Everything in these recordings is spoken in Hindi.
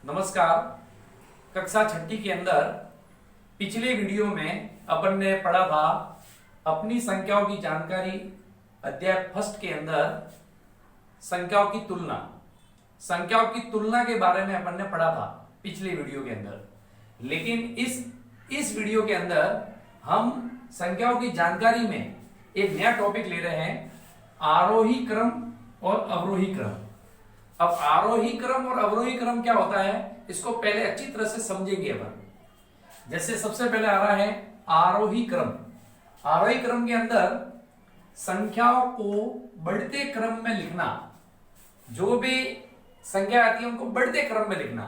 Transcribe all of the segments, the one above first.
नमस्कार। कक्षा छठी के अंदर पिछले वीडियो में अपन ने पढ़ा था अपनी संख्याओं की जानकारी। अध्याय फर्स्ट के अंदर संख्याओं की तुलना के बारे में अपन ने पढ़ा था पिछले वीडियो के अंदर। लेकिन इस वीडियो के अंदर हम संख्याओं की जानकारी में एक नया टॉपिक ले रहे हैं, आरोही क्रम और अवरोही क्रम। अब आरोही क्रम और अवरोही क्रम क्या होता है, इसको पहले अच्छी तरह से समझेंगे अपन। जैसे सबसे पहले आ रहा है आरोही क्रम। आरोही क्रम के अंदर संख्याओं को बढ़ते क्रम में लिखना, जो भी संख्या आती है उनको बढ़ते क्रम में लिखना।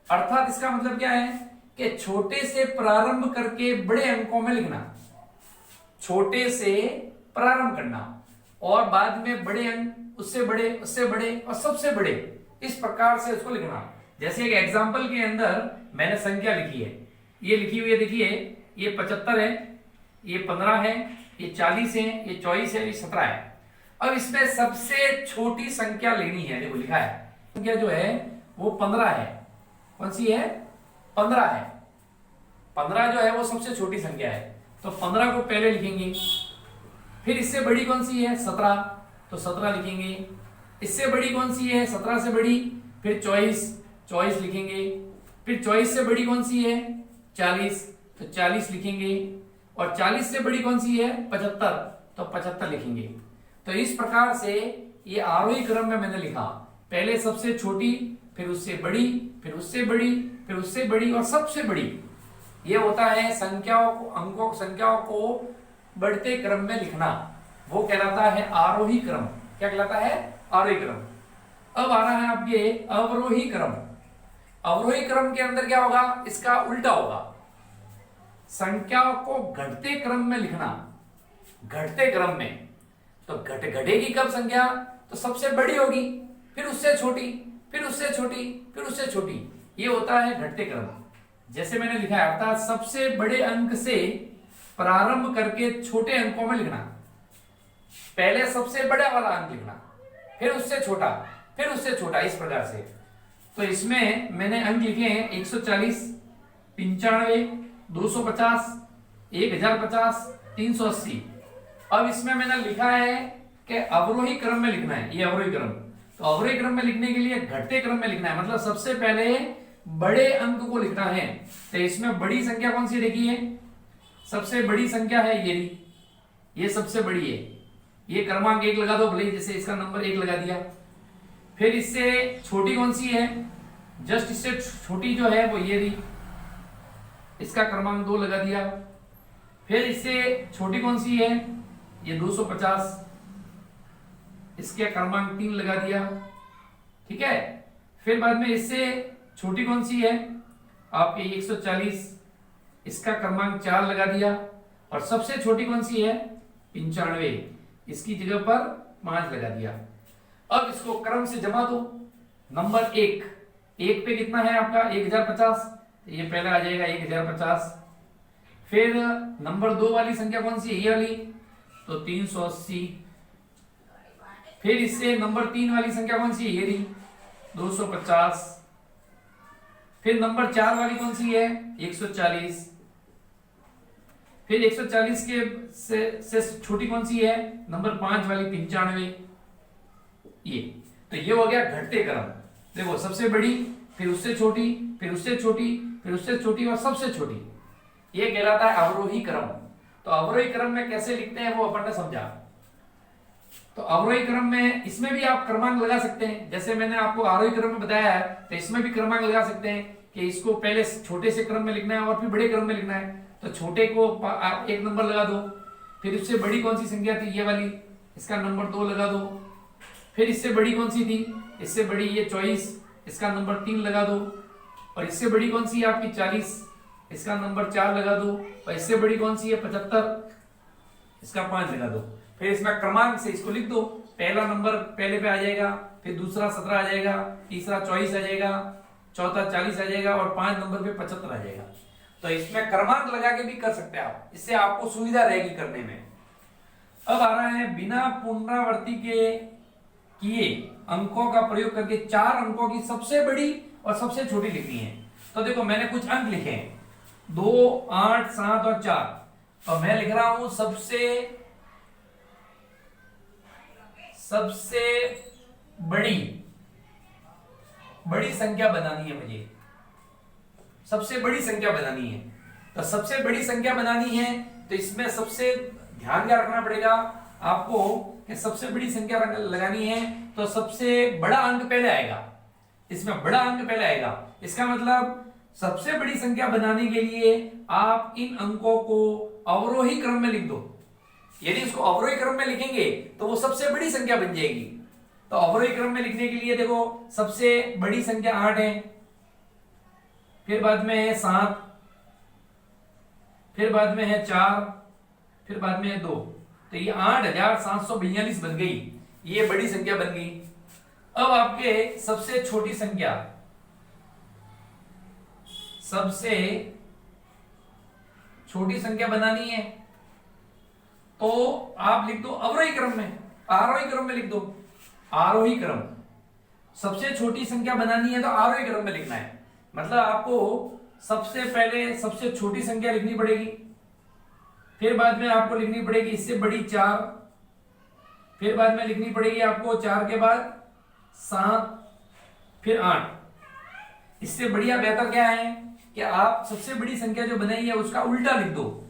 अर्थात इसका मतलब क्या है कि छोटे से प्रारंभ करके बड़े अंकों में लिखना, छोटे से प्रारंभ करना और बाद में बड़े अंक, उससे बड़े, उससे बड़े और सबसे बड़े, इस प्रकार से उसको लिखना। जैसे एक एग्जांपल के अंदर मैंने संख्या लिखी है, ये लिखी हुई है, देखिए ये 75 है, ये 15 है, ये 40 है, ये 24 है, ये 17 है। अब इसमें सबसे छोटी संख्या लेनी है। देखो लिखा है संख्या जो है वो 15 है। कौन सी है? 15 है। 15 जो है वो सबसे छोटी संख्या है, तो 15 को पहले लिखेंगे। फिर इससे बड़ी कौन सी है? 17, तो 17 लिखेंगे। इससे बड़ी कौन सी है? 17 से बड़ी, फिर 24 लिखेंगे। फिर 24 से बड़ी कौन सी है? 40, तो 40 लिखेंगे। और 40 से बड़ी कौन सी है? 75, तो 75 लिखेंगे। तो इस प्रकार से ये आरोही क्रम में मैंने लिखा, पहले सबसे छोटी, फिर उससे बड़ी, फिर उससे बड़ी, फिर उससे बड़ी और सबसे बड़ी। ये होता है संख्याओं को बढ़ते क्रम में लिखना, वो कहलाता है आरोही क्रम। क्या कहलाता है? आरोही क्रम। अब आ रहा है आपके अवरोही क्रम। अवरोही क्रम के अंदर क्या होगा? इसका उल्टा होगा, संख्याओं को घटते क्रम में लिखना। घटते क्रम में तो घटेगी कब संख्या? तो सबसे बड़ी होगी, फिर उससे छोटी, फिर उससे छोटी, फिर उससे छोटी। ये होता है घटते क्रम। जैसे मैंने लिखा है, अर्थात सबसे बड़े अंक से प्रारंभ करके छोटे अंकों में लिखना। पहले सबसे बड़ा वाला अंक लिखना, फिर उससे छोटा, फिर उससे छोटा, इस प्रकार से। तो इसमें मैंने अंक लिखे हैं 140, 95, 250, 1050, 380। अब इसमें मैंने लिखा है कि अवरोही क्रम में लिखना है, ये अवरोही क्रम। तो अवरोही क्रम में लिखने के लिए घटते क्रम में लिखना है, मतलब सबसे पहले बड़े अंक को लिखना है। तो इसमें बड़ी संख्या कौन सी देखिए? सबसे बड़ी संख्या है ये सबसे बड़ी है। ये क्रमांक 1 लगा दो भले, जैसे इसका नंबर 1 लगा दिया। फिर इससे छोटी कौन सी है? जस्ट इससे छोटी जो है वो ये रही, इसका क्रमांक 2 लगा दिया। फिर इससे छोटी कौन सी है? ये 250, इसके क्रमांक 3 लगा दिया। ठीक है। फिर बाद में इससे छोटी कौन सी है? आपके 140, इसका क्रमांक 4 लगा दिया। और सबसे छोटी कौन सी है? 95, इसकी जगह पर 5 लगा दिया। अब इसको क्रम से जमा दो। नंबर 1 पे कितना है आपका? 1050, ये पहला आ जाएगा 1050। फिर नंबर 2 वाली संख्या कौन सी है? ये वाली, तो 380। फिर इससे नंबर 3 वाली संख्या कौन सी है? ये रही, 250। फिर नंबर 4 वाली कौन सी है? 140। फिर 140 के से छोटी कौन सी है? नंबर 5 वाली, 95। ये हो गया घटते क्रम। देखो सबसे बड़ी, फिर उससे छोटी, फिर उससे छोटी, फिर उससे छोटी और सबसे छोटी। ये कहलाता है अवरोही क्रम। तो अवरोही क्रम में कैसे लिखते हैं वो अपन ने समझा। तो अवरोही क्रम में इसमें भी आप क्रमांक लगा सकते हैं, जैसे मैंने आपको आरोही क्रम में बताया है, तो इसमें भी क्रमांक लगा सकते हैं कि इसको पहले छोटे से क्रम में लिखना है और फिर बड़े क्रम में लिखना है। तो छोटे को आप 1 नंबर लगा दो। फिर इससे बड़ी कौन सी संख्या थी? ये वाली, इसका नंबर 2 लगा दो। फिर इससे बड़ी कौन सी थी? इससे बड़ी ये 24, इसका नंबर 3 लगा दो। और इससे बड़ी कौन सी है आपकी? 40, इसका नंबर 4 लगा दो। और इससे बड़ी कौन सी है? 75, इसका 5 लगा दो। फिर इसमें क्रमांक से इसको लिख दो। पहला नंबर पहले पे आ जाएगा, फिर दूसरा 17 आ जाएगा, तीसरा 24 आ जाएगा, चौथा 40 आ जाएगा और 5 नंबर पे 75 आ जाएगा। तो इसमें क्रमांक लगा के भी कर सकते हैं आप, इससे आपको सुविधा रहेगी करने में। अब आ रहा है बिना पुनरावृत्ति के किए अंकों का प्रयोग करके 4 अंकों की सबसे बड़ी और सबसे छोटी लिखनी है। तो देखो मैंने कुछ अंक लिखे हैं 2, 8, 7 और 4। और मैं लिख रहा हूं सबसे बड़ी संख्या बनानी है मुझे, सबसे बड़ी संख्या बनानी है। तो सबसे बड़ी संख्या बनानी है तो इसमें सबसे ध्यान क्या रखना पड़ेगा आपको कि सबसे बड़ी संख्या लगानी है तो सबसे बड़ा अंक पहले आएगा, इसमें बड़ा अंक पहले आएगा। इसका मतलब सबसे बड़ी संख्या बनाने के लिए आप इन अंकों को अवरोही क्रम में लिख दो। यदि इसको अवरोही क्रम में लिखेंगे तो वो सबसे बड़ी संख्या बन जाएगी। तो अवरोही क्रम में लिखने के लिए देखो सबसे बड़ी संख्या 8 है, फिर बाद में है 7, फिर बाद में है 4, फिर बाद में है 2। तो ये 8742 बन गई, ये बड़ी संख्या बन गई। अब आपके सबसे छोटी संख्या बनानी है तो आप लिख दो अवरोही क्रम में, आरोही क्रम में लिख दो। आरोही क्रम, सबसे छोटी संख्या बनानी है तो आरोही क्रम में लिखना है। मतलब आपको सबसे पहले सबसे छोटी संख्या लिखनी पड़ेगी, फिर बाद में आपको लिखनी पड़ेगी इससे बड़ी 4, फिर बाद में लिखनी पड़ेगी आपको 4 के बाद 7, फिर 8। इससे बढ़िया बेहतर क्या है कि आप सबसे बड़ी संख्या जो बनाई है उसका उल्टा लिख दो।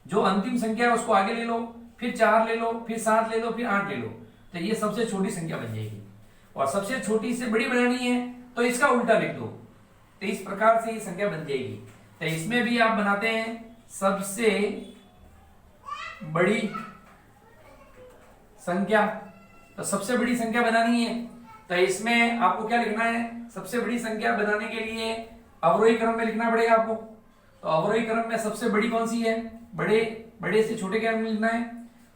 जो अंतिम संख्या है उसको आगे ले लो, फिर 4 ले लो, फिर 7 ले लो, फिर 8 ले लो, तो ये सबसे छोटी संख्या बन जाएगी। और सबसे छोटी से बड़ी बनानी है तो इसका उल्टा लिख दो, तो इस प्रकार से ये संख्या बन जाएगी। तो इसमें भी आप बनाते हैं सबसे बड़ी संख्या। तो सबसे बड़ी संख्या बनानी है तो इसमें आपको क्या लिखना है, सबसे बड़ी संख्या बनाने के लिए अवरोही क्रम में लिखना पड़ेगा आपको। तो अवरोही क्रम में सबसे बड़ी कौन सी है, बड़े से छोटे क्रम में लिखना है।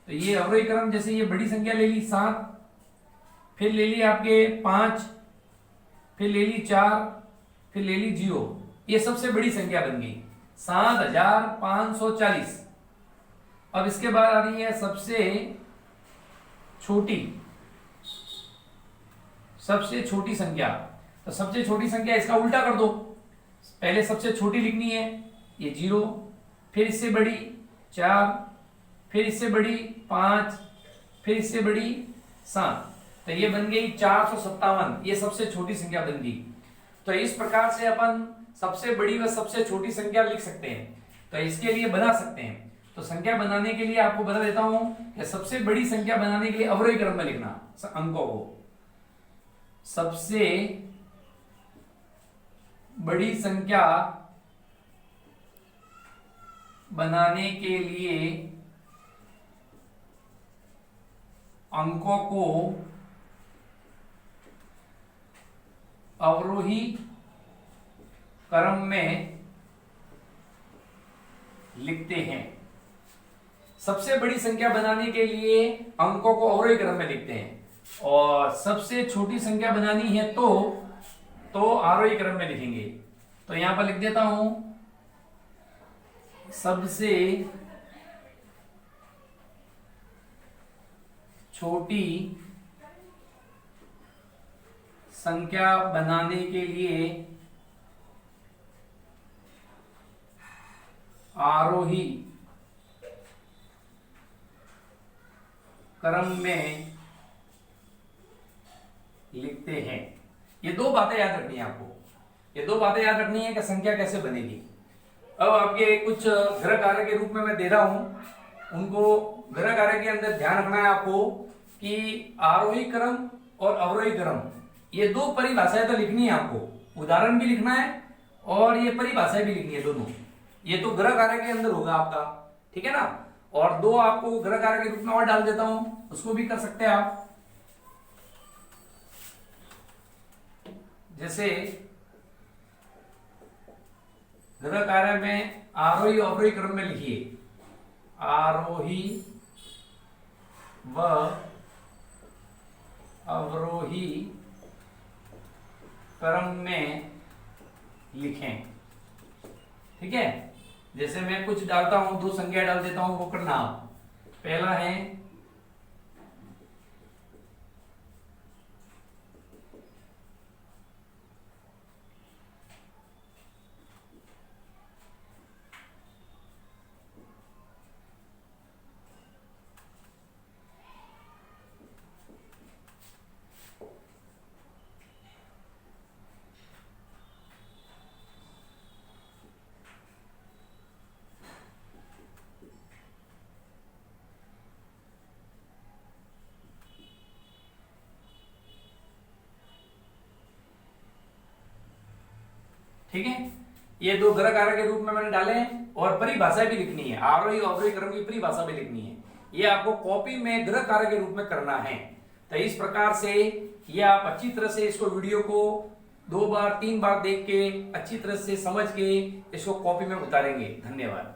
तो ये अवरोही क्रम, जैसे ये बड़ी संख्या ले ली 7, फिर ले ली आपके 5, फिर ले ली 4, फिर ले ली 0, ये सबसे बड़ी संख्या बन गई 7540। अब इसके बाद आ रही है सबसे छोटी संख्या। तो सबसे छोटी संख्या इसका उल्टा कर दो, पहले सबसे छोटी लिखनी है ये 0, फिर इससे बड़ी 4, फिर इससे बड़ी 5, फिर इससे बड़ी 7। तो ये बन गई 457, ये सबसे छोटी संख्या बन गई। तो इस प्रकार से अपन सबसे बड़ी व सबसे छोटी संख्या लिख सकते हैं। तो इसके लिए बना सकते हैं। तो संख्या बनाने के लिए आपको बता देता हूं कि सबसे बड़ी संख्या बनाने के लिए अवरोही क्रम में लिखना अंकों को। सबसे बड़ी संख्या बनाने के लिए अंकों को अवरोही क्रम में लिखते हैं। सबसे बड़ी संख्या बनाने के लिए अंकों को अवरोही क्रम में लिखते हैं, और सबसे छोटी संख्या बनानी है तो आरोही क्रम में लिखेंगे। तो यहां पर लिख देता हूं सबसे छोटी संख्या बनाने के लिए आरोही क्रम में लिखते हैं। ये दो बातें याद रखनी है आपको, ये दो बातें याद रखनी है कि संख्या कैसे बनेगी। अब आपके कुछ ग्रह कार्य के रूप में मैं दे रहा हूं, उनको ग्रह कार्य के अंदर ध्यान रखना है आपको कि आरोही क्रम और अवरोही क्रम, ये दो परिभाषाएं तो लिखनी है आपको, उदाहरण भी लिखना है और ये परिभाषाएं भी लिखनी है दोनों। ये तो ग्रह कार्य के अंदर होगा आपका, ठीक है ना। और दो आपको ग्रह कार्य के रूप में और डाल देता हूं, उसको भी कर सकते हैं आप। जैसे ग्रह कार्य में आरोही अवरोही क्रम में लिखिए, आरोही व अवरोही क्रम में लिखें, ठीक है। जैसे मैं कुछ डालता हूं, दो संख्या डाल देता हूं, वो करना आप। पहला है ठीक है, ये दो ग्रह कारक के रूप में मैंने डाले हैं और परिभाषा भी लिखनी है, आरोही अवरोही क्रम की परिभाषा भी लिखनी है। ये आपको कॉपी में ग्रह कारक के रूप में करना है। तो इस प्रकार से ये आप अच्छी तरह से इसको वीडियो को 2 बार 3 बार देख के अच्छी तरह से समझ के इसको कॉपी में उतारेंगे। धन्यवाद।